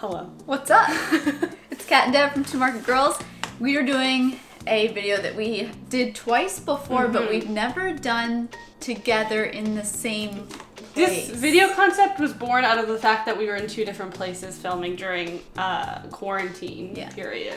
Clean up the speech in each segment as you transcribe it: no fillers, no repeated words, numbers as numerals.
Hello. What's up? It's Kat and Deb from Two Market Girls. We are doing a video that we did twice before, but we've never done together in the same place. This video concept was born out of the fact that we were in two different places filming during quarantine period.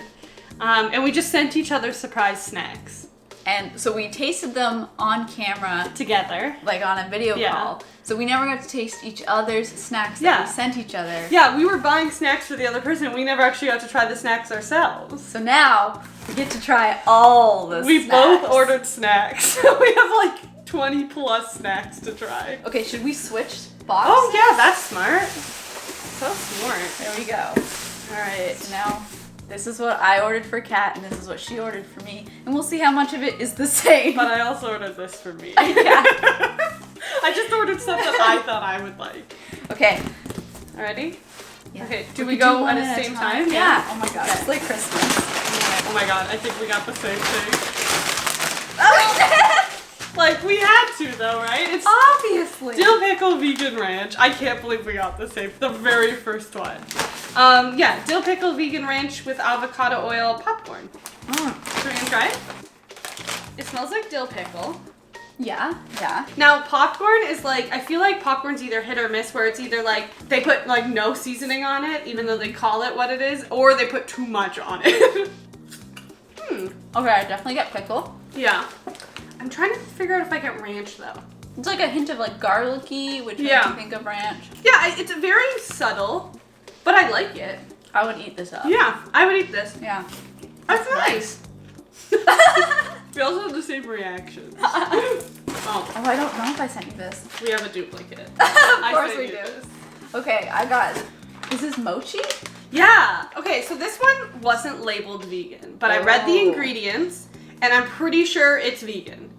And we just sent each other surprise snacks. And so we tasted them on camera. Together. Like on a video call. So we never got to taste each other's snacks that we sent each other. Yeah, we were buying snacks for the other person. We never actually got to try the snacks ourselves. So now we get to try all the snacks. We both ordered snacks. We have like 20 plus snacks to try. Okay, should we switch boxes? Oh yeah, that's smart. So smart. There we go. Alright. So now this is what I ordered for Kat, and this is what she ordered for me. And we'll see how much of it is the same. But I also ordered this for me. Yeah. I just ordered stuff that I thought I would like. Okay. Ready? Yeah. Okay, do we go at the same time? Yeah. Oh my god, it's like Christmas. Oh my god, I think we got the same thing. Oh, Like, we had to though, right? It's obviously. Dill Pickle Vegan Ranch. I can't believe we got the same, the very first one. Yeah, Dill Pickle Vegan Ranch with avocado oil popcorn. So we're gonna try it? It smells like dill pickle. Yeah, yeah. Now, popcorn is like, I feel like popcorn's either hit or miss, where it's either like, they put like no seasoning on it, even though they call it what it is, or they put too much on it. Okay, I definitely get pickle. Yeah. I'm trying to figure out if I get ranch though. It's like a hint of like garlicky, which makes you think of ranch. Yeah, it's very subtle, but I like it. I would eat this up. Yeah, I would eat this. Yeah. That's nice. We also have the same reaction. Oh, I don't know if I sent you this. We have a duplicate. Of course we do. This. Okay, I got, is this Mochi? Yeah. Okay, so this one wasn't labeled vegan, but I read the ingredients and I'm pretty sure it's vegan.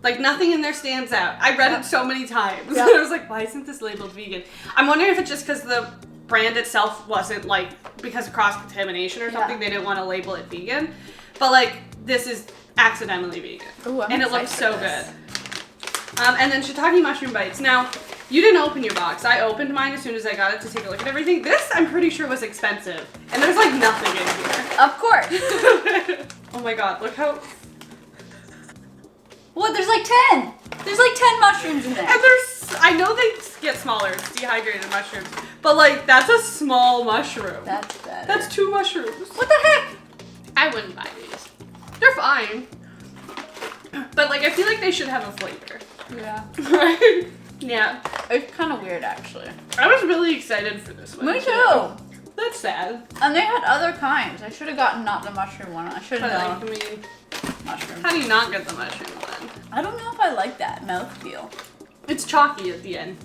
Like nothing in there stands out. I read it so many times. I was like, why isn't this labeled vegan? I'm wondering if it's just because the brand itself wasn't like, because of cross-contamination or something, they didn't want to label it vegan. But like, this is accidentally vegan. Ooh, and it looks so good. And then shiitake mushroom bites. Now, you didn't open your box. I opened mine as soon as I got it to take a look at everything. This, I'm pretty sure, was expensive. And there's like nothing in here. Of course. Oh my god, look how... What? There's like 10. There's like 10 mushrooms in there. And there's... I know they get smaller. It's dehydrated mushrooms. But like, that's a small mushroom. That's better. That's 2 mushrooms. What the heck? I wouldn't buy these. They're fine. But like, I feel like they should have a flavor. Yeah. Right? Yeah. It's kind of weird, actually. I was really excited for this one. Me too. That's sad. And they had other kinds. I should have gotten not the mushroom one. I should have But done like, I mean, mushroom. how do you not get the mushroom then? I don't know if I like that mouthfeel. It's chalky at the end.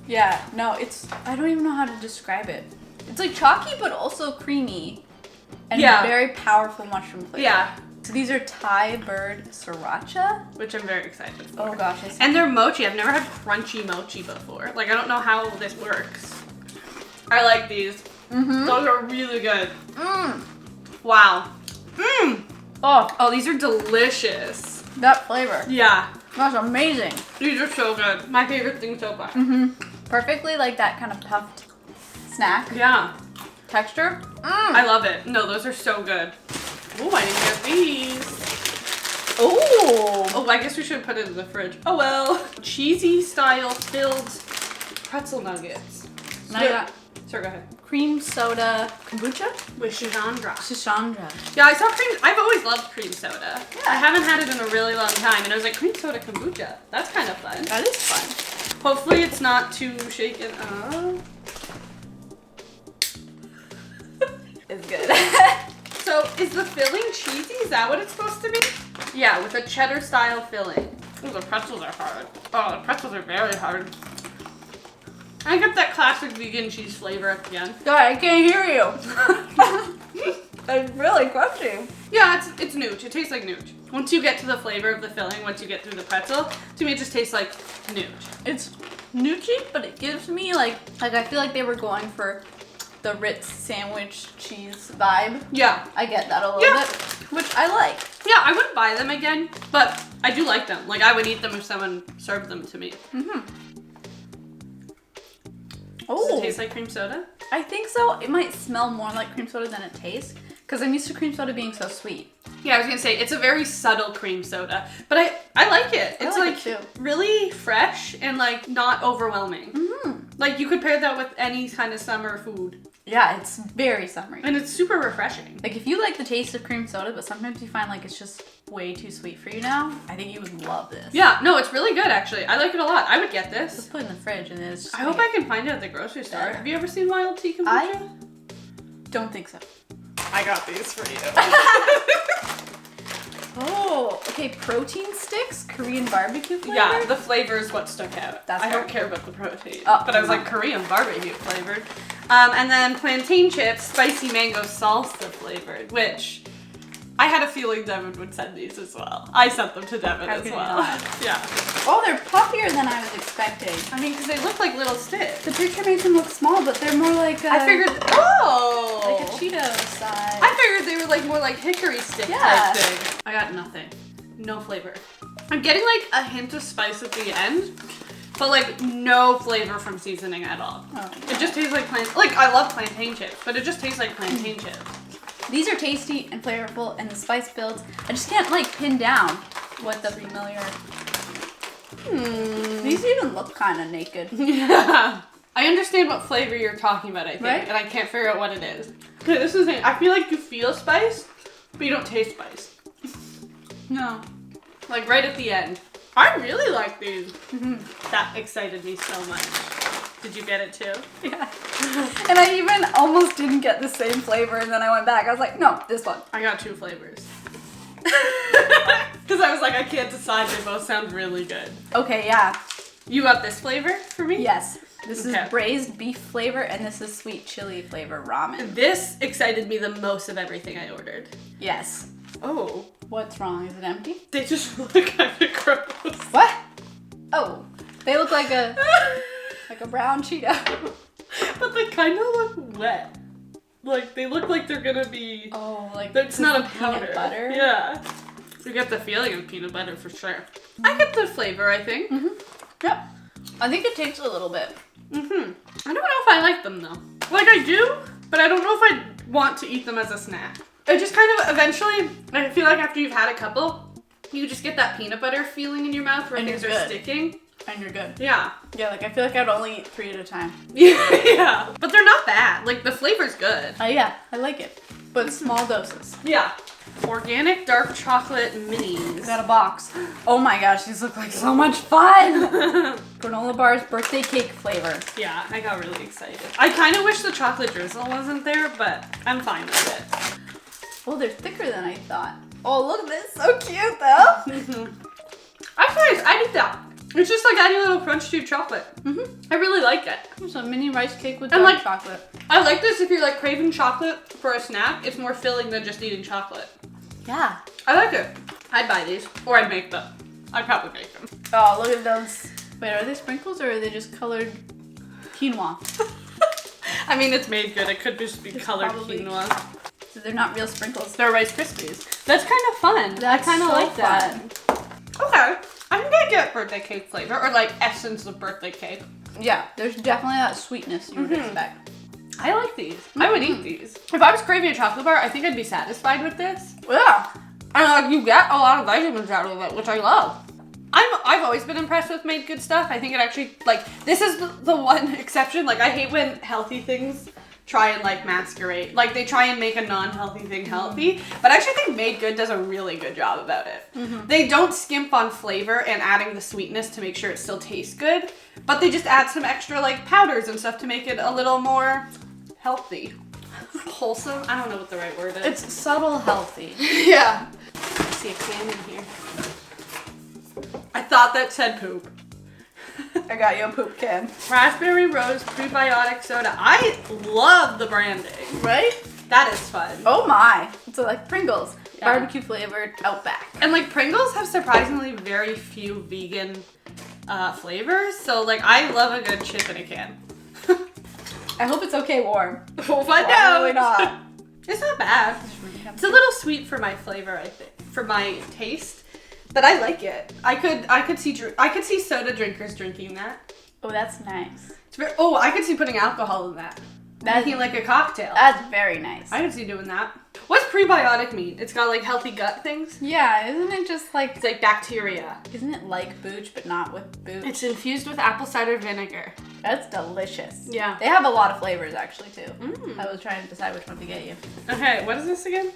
Yeah, no, it's, I don't even know how to describe it. It's like chalky, but also creamy. And very powerful mushroom flavor. Yeah. So these are Thai bird sriracha. Which I'm very excited for. Oh gosh. And they're mochi. I've never had crunchy mochi before. Like, I don't know how this works. I like these. Those are really good. Wow. Oh, these are delicious. That flavor. Yeah. That's amazing. These are so good. My favorite thing so far. Perfectly like that kind of puffed snack Yeah. texture. I love it. No, those are so good. Oh, I didn't get these. Oh, I guess we should put it in the fridge. Oh well. Cheesy style filled pretzel nuggets. Now you got Sorry, go ahead. cream soda kombucha? With Shizandra. Shishandra. Yeah, I saw cream. I've always loved cream soda. Yeah. I haven't had it in a really long time, and I was like, cream soda kombucha. That's kind of fun. That is fun. Hopefully, it's not too shaken up. It's good. So, is the filling cheesy? Is that what it's supposed to be? Yeah, with a cheddar style filling. Oh, the pretzels are hard. Oh, the pretzels are very hard. I get that classic vegan cheese flavor at the end. God, I can't hear you. It's really crunchy. Yeah, it's nooch. It tastes like nooch. Once you get to the flavor of the filling, once you get through the pretzel, to me it just tastes like nooch. It's noochy, but it gives me like I feel like they were going for the Ritz sandwich cheese vibe. Yeah. I get that a little bit, which I like. Yeah, I wouldn't buy them again, but I do like them. Like, I would eat them if someone served them to me. Oh. Does it taste like cream soda? I think so. It might smell more like cream soda than it tastes because I'm used to cream soda being so sweet. Yeah, I was gonna say it's a very subtle cream soda, but I like it. It's I like it too. Really fresh and like not overwhelming. Mm-hmm. Like you could pair that with any kind of summer food. Yeah, it's very summery. And it's super refreshing. Like if you like the taste of cream soda, but sometimes you find like it's just way too sweet for you now, I think you would love this. Yeah, no, it's really good actually. I like it a lot. I would get this. Just put it in the fridge and it's just I hope I can find it at the grocery store. Have you ever seen wild tea kombucha? I don't think so. I got these for you. Oh, okay, protein sticks, Korean barbecue flavor? Yeah, the flavor is what stuck out. That's I don't fair. care about the protein. Oh, but I was like, Korean barbecue flavored. And then plantain chips, spicy mango salsa flavored, which I had a feeling Devin would send these as well. I sent them to Devin How as could you well. not? Yeah. Oh, they're puffier than I was expecting. I mean, because they look like little sticks. The picture makes them look small, but they're more like a... I figured, oh! Like a Cheeto size. I figured they were like more like hickory stick type thing. I got nothing. No flavor. I'm getting like a hint of spice at the end, but like no flavor from seasoning at all. Oh, It just tastes like like I love plantain chips, but it just tastes like plantain chips. These are tasty and flavorful, and the spice builds. I just can't like pin down what the familiar... These even look kind of naked. Yeah. I understand what flavor you're talking about, I think, Right? and I can't figure out what it is. Okay, this is it. I feel like you feel spice, but you don't taste spice. No. Like right at the end. I really like these. That excited me so much. Did you get it too? Yeah. And I even almost didn't get the same flavor, and then I went back. I was like, no, this one. I got 2 flavors. Because I was like, I can't decide. They both sound really good. Okay, yeah. You got this flavor for me? Yes. This Okay. is braised beef flavor, and this is sweet chili flavor ramen. This excited me the most of everything I ordered. Yes. Oh. What's wrong? Is it empty? They just look kind of gross. What? Oh, they look like a brown Cheeto. But they kind of look wet. Like, they look like they're gonna be... Oh, like It's not a peanut powder. butter? Yeah. You get the feeling of peanut butter for sure. I get the flavor, I think. Yep. I think it takes a little bit. I don't know if I like them though. Like I do, but I don't know if I want to eat them as a snack. I just kind of eventually, I feel like after you've had a couple, you just get that peanut butter feeling in your mouth where And things you're are good. sticking. And you're good. Yeah. Yeah, like I feel like I'd only eat 3 at a time. Yeah. But they're not bad. Like the flavor's good. Yeah, I like it. But small doses. Yeah. Organic dark chocolate minis. Got a box. Oh my gosh, these look like so much fun! Granola bars, birthday cake flavor. Yeah, I got really excited. I kind of wish the chocolate drizzle wasn't there, but I'm fine with it. Oh, they're thicker than I thought. Oh, look at this. So cute, though. Actually, I need that. It's just like adding a little crunch to your chocolate. I really like it. It's a mini rice cake with And, dark like- chocolate. I like this if you're like craving chocolate for a snack. It's more filling than just eating chocolate. Yeah. I like it. I'd buy these, or I'd make them. I'd probably make them. Oh, look at those. Wait, are they sprinkles or are they just colored quinoa? I mean, it's made good. It could just be colored probably- quinoa. So they're not real sprinkles. They're Rice Krispies. That's kind of fun. That's I kind of so like that. Okay. I think I get birthday cake flavor, or like essence of birthday cake. Yeah, there's definitely that sweetness you would expect. I like these. I would eat these. If I was craving a chocolate bar, I think I'd be satisfied with this. Yeah. And like you get a lot of vitamins out of it, which I love. I've always been impressed with made good stuff. I think it actually, like, this is the one exception. Like, I hate when healthy things try and like masquerade. Like they try and make a non-healthy thing healthy. But I actually think Made Good does a really good job about it. They don't skimp on flavor and adding the sweetness to make sure it still tastes good. But they just add some extra like powders and stuff to make it a little more healthy. Wholesome? I don't know what the right word is. It's subtle healthy. Yeah. Let's see a can in here. I thought that said poop. I got you a poop can. Raspberry Rose Probiotic Soda. I love the branding. Right? That is fun. Oh my. It's like Pringles. Yeah. Barbecue flavored Outback. And like Pringles have surprisingly very few vegan flavors. So like I love a good chip in a can. I hope it's okay warm. We'll find Probably out. not. It's not bad. It's a little sweet for my flavor, I think. For my taste. But I like it. I could see soda drinkers drinking that. Oh, that's nice. It's I could see putting alcohol in that. making like a cocktail. That's very nice. I could see doing that. What's prebiotic mean? It's got like healthy gut things? Yeah, isn't it just like... It's like bacteria. Isn't it like booch, but not with booch? It's infused with apple cider vinegar. That's delicious. Yeah. They have a lot of flavors actually too. I was trying to decide which one to get you. Okay, what is this again?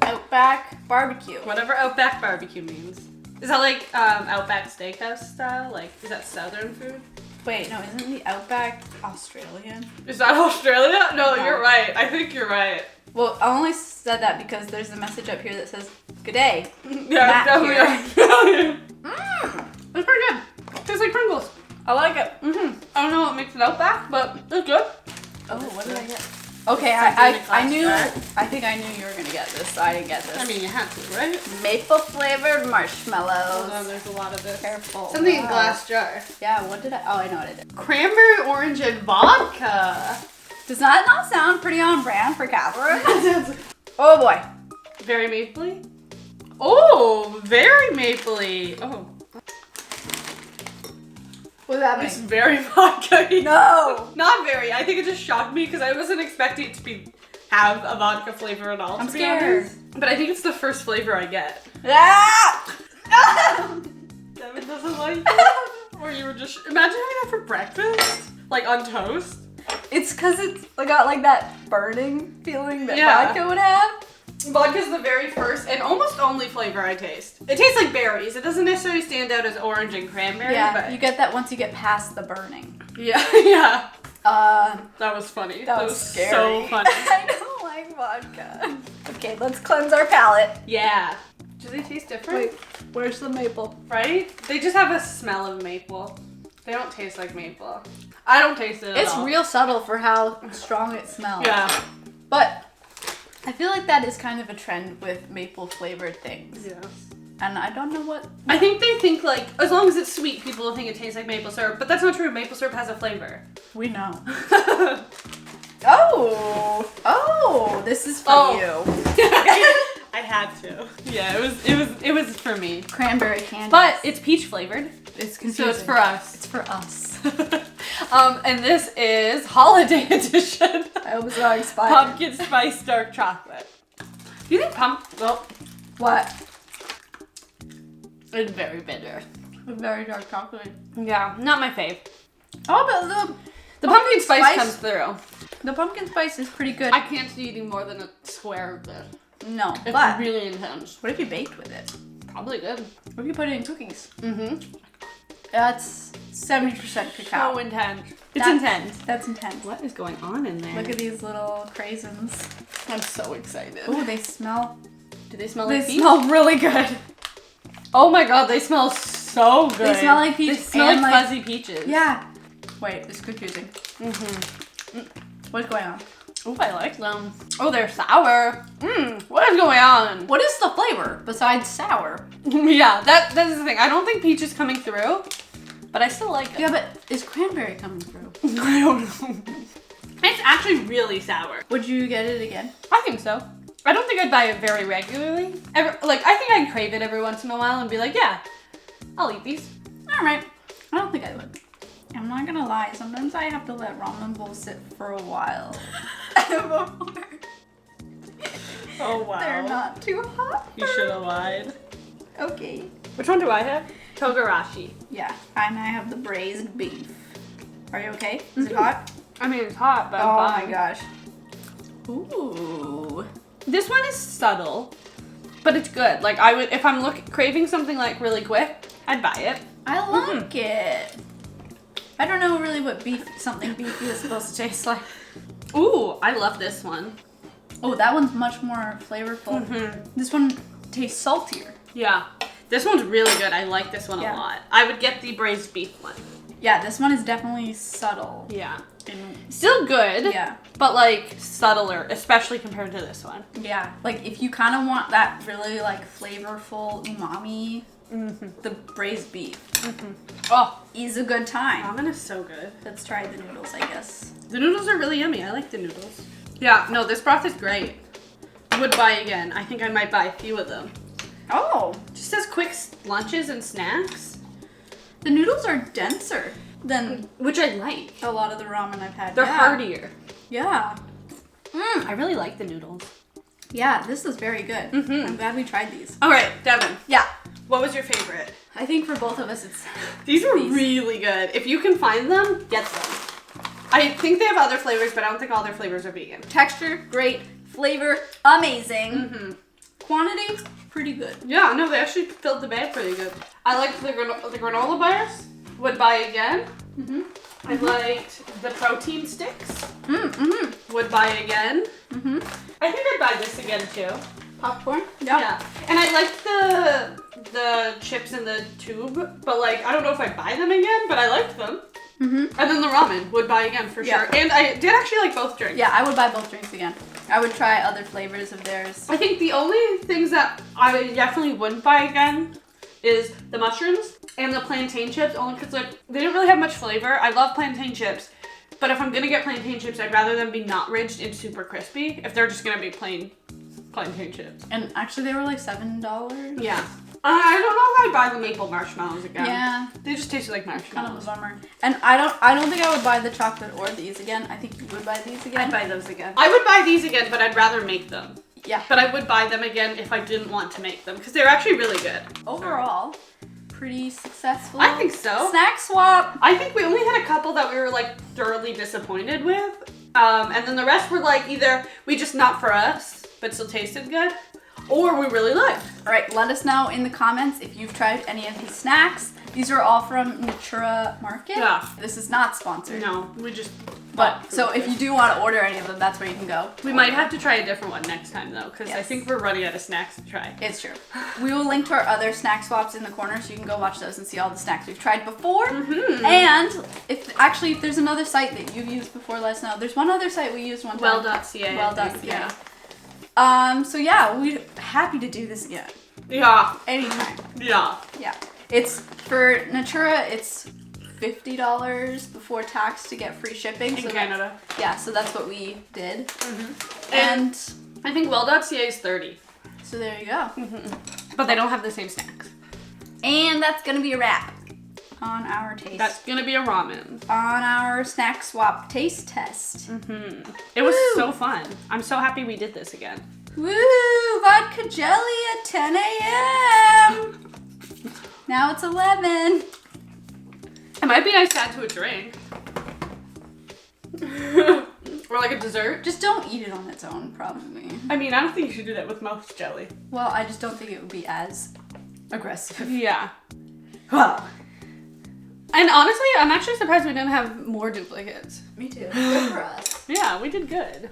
Outback BBQ. Whatever Outback BBQ means. Is that like Outback Steakhouse style? Like, is that Southern food? Wait, no, isn't the Outback Australian? Is that Australia? No, you're right. I think you're right. Well, I only said that because there's a message up here that says, "Good day." Yeah, Matt definitely here. Australian. It's pretty good. Tastes like Pringles. I like it. I don't know what makes it Outback, but it's good. Oh, what did I get? Okay, I think I knew you were gonna get this, so I didn't get this. I mean, you had to, right? Maple flavored marshmallows. Hold on, there's a lot of this. Careful. Something in glass jar. Yeah, what did I? Oh, I know what I did. Cranberry, orange, and vodka. Does that not sound pretty on brand for Catherine? Oh boy. Very mapley. Oh, very mapley. Oh. What's that It's very vodka. No. Not very. I think it just shocked me because I wasn't expecting it to have a vodka flavor at all. I'm to be scared. honest. But I think it's the first flavor I get. Ah! Devin doesn't like it. Or you were just imagine having that for breakfast, like on toast. It's because it's got like that burning feeling that Yeah. vodka would have. Vodka's the very first and almost only flavor I taste. It tastes like berries. It doesn't necessarily stand out as orange and cranberry. Yeah, but you get that once you get past the burning. yeah, yeah. That was funny. That was scary. So funny. I don't like vodka. Okay, let's cleanse our palate. Yeah. Do they taste different? Wait, where's the maple? Right? They just have a smell of maple. They don't taste like maple. I don't taste it at all. It's real subtle for how strong it smells. Yeah. But I feel like that is kind of a trend with maple flavored things. Yeah. And I don't know what... I think they think like, as long as it's sweet, people will think it tastes like maple syrup. But that's not true. Maple syrup has a flavor. We know. Oh, this is for you. I had to. Yeah, it was for me. Cranberry candy. But it's peach flavored. It's confusing. So it's for us. It's for us. And this is holiday edition. I was so excited. Pumpkin spice dark chocolate. Do you think well, What? it's very bitter. Very dark chocolate. Yeah, not my fave. Oh, but The pumpkin spice comes through. the pumpkin spice is pretty good. I can't see eating more than a square of this. No, It's but really intense. what if you baked with it? Probably good. What if you put it in cookies? Mm-hmm. That's 70% cacao. So intense. It's That's- intense. That's intense. What is going on in there? Look at these little craisins. I'm so excited. Oh, they smell. Do they smell They like peach? smell really good. Oh my god, they smell so good. They smell like peach They smell and like like- fuzzy peaches. Yeah. Wait, it's confusing. Mm-hmm. What's going on? Oh, I like them. Oh, they're sour. What is going on? What is the flavor besides sour? Yeah, that is the thing. I don't think peach is coming through, but I still like it. Yeah, but is cranberry coming through? I don't know. It's actually really sour. Would you get it again? I think so. I don't think I'd buy it very regularly. I think I'd crave it every once in a while and be like, yeah, I'll eat these. All right. I don't think I would. I'm not gonna lie. Sometimes I have to let ramen bowls sit for a while. Oh wow. They're not too hot. You should have lied. Okay. Which one do I have? Togarashi. Yeah, and I have the braised beef. Are you okay? Is it hot? I mean, it's hot, but Oh I'm my fine. gosh. Ooh. This one is subtle, but it's good. Like I would, if I'm craving something like really quick, I'd buy it. I like it. I don't know really what something beefy is supposed to taste like. Ooh, I love this one. Oh, that one's much more flavorful. This one tastes saltier. Yeah, this one's really good. I like this one Yeah. a lot. I would get the braised beef one. Yeah, this one is definitely subtle. Yeah, And still good. yeah. But like subtler, especially compared to this one. Yeah, like if you kind of want that really like flavorful umami, the braised beef Oh, is a good time. ramen is so good. Let's try the noodles, I guess. The noodles are really yummy. I like the noodles. Yeah, no, this broth is great. Would buy again. I think I might buy a few of them. Oh, Just as quick lunches and snacks, the noodles are denser than which I like. a lot of the ramen I've had. They're Yeah. heartier. Yeah. I really like the noodles. Yeah, this is very good. I'm glad we tried these. All right, Devin. Yeah. What was your favorite? I think for both of us, it's These are really good. If you can find them, get them. I think they have other flavors, but I don't think all their flavors are vegan. texture, great. Flavor, amazing. Quantity, pretty good. Yeah, no, they actually filled the bag pretty good. I liked the granola bars. Would buy again. I liked the protein sticks. Would buy again. I think I'd buy this again too. Popcorn? Yeah. And I liked the chips in the tube, but like I don't know if I'd buy them again, but I liked them. And then the ramen would buy again for sure. And I did actually like both drinks. Yeah, I would buy both drinks again. I would try other flavors of theirs. I think the only things that I definitely wouldn't buy again is the mushrooms and the plantain chips, only because like they didn't really have much flavor. I love plantain chips, but if I'm gonna get plantain chips, I'd rather them be not ridged and super crispy if they're just gonna be plain plantain chips. And actually, they were like $7. Yeah. I don't know if I'd buy the maple marshmallows again. Yeah. They just tasted like Kind of marshmallows. a bummer. And I don't think I would buy the chocolate or these again. I think you would buy these again. I'd buy those again. I would buy these again, but I'd rather make them. Yeah. But I would buy them again if I didn't want to make them because they're actually really good. Overall, pretty successful. I think so. Snack swap. I think we only had a couple that we were like thoroughly disappointed with. And then the rest were like either we just not for us, but still tasted good, or we really liked. All right, let us know in the comments if you've tried any of these snacks. These are all from Natura Market. Yeah. This is not sponsored. No, we just. But so if you do want to order any of them, that's where you can go. We might have to try a different one next time though, because I Yes. think we're running out of snacks to try. It's true. We will link to our other snack swaps in the corner, so you can go watch those and see all the snacks we've tried before. And if there's another site that you've used before, let us know. There's one other site we used one time. Well.ca. Well.ca. Yeah. So yeah, we're happy to do this again. Yeah. Anytime. Yeah. Yeah. It's for Natura, it's $50 before tax to get free shipping. In so Canada. Yeah, so that's what we did. And I think Well.ca is $30. So there you go. But they don't have the same snacks. And that's gonna be a wrap on our taste. That's gonna be a ramen. on our snack swap taste test. It was so fun. I'm so happy we did this again. Woo! Vodka jelly at 10 a.m. Now it's 11. It might be nice to add to a drink. Or like a dessert. Just don't eat it on its own, probably. I mean, I don't think you should do that with most jelly. Well, I just don't think it would be as aggressive. Yeah. Well, And honestly, I'm actually surprised we didn't have more duplicates. me too. Good for us. Yeah, we did good.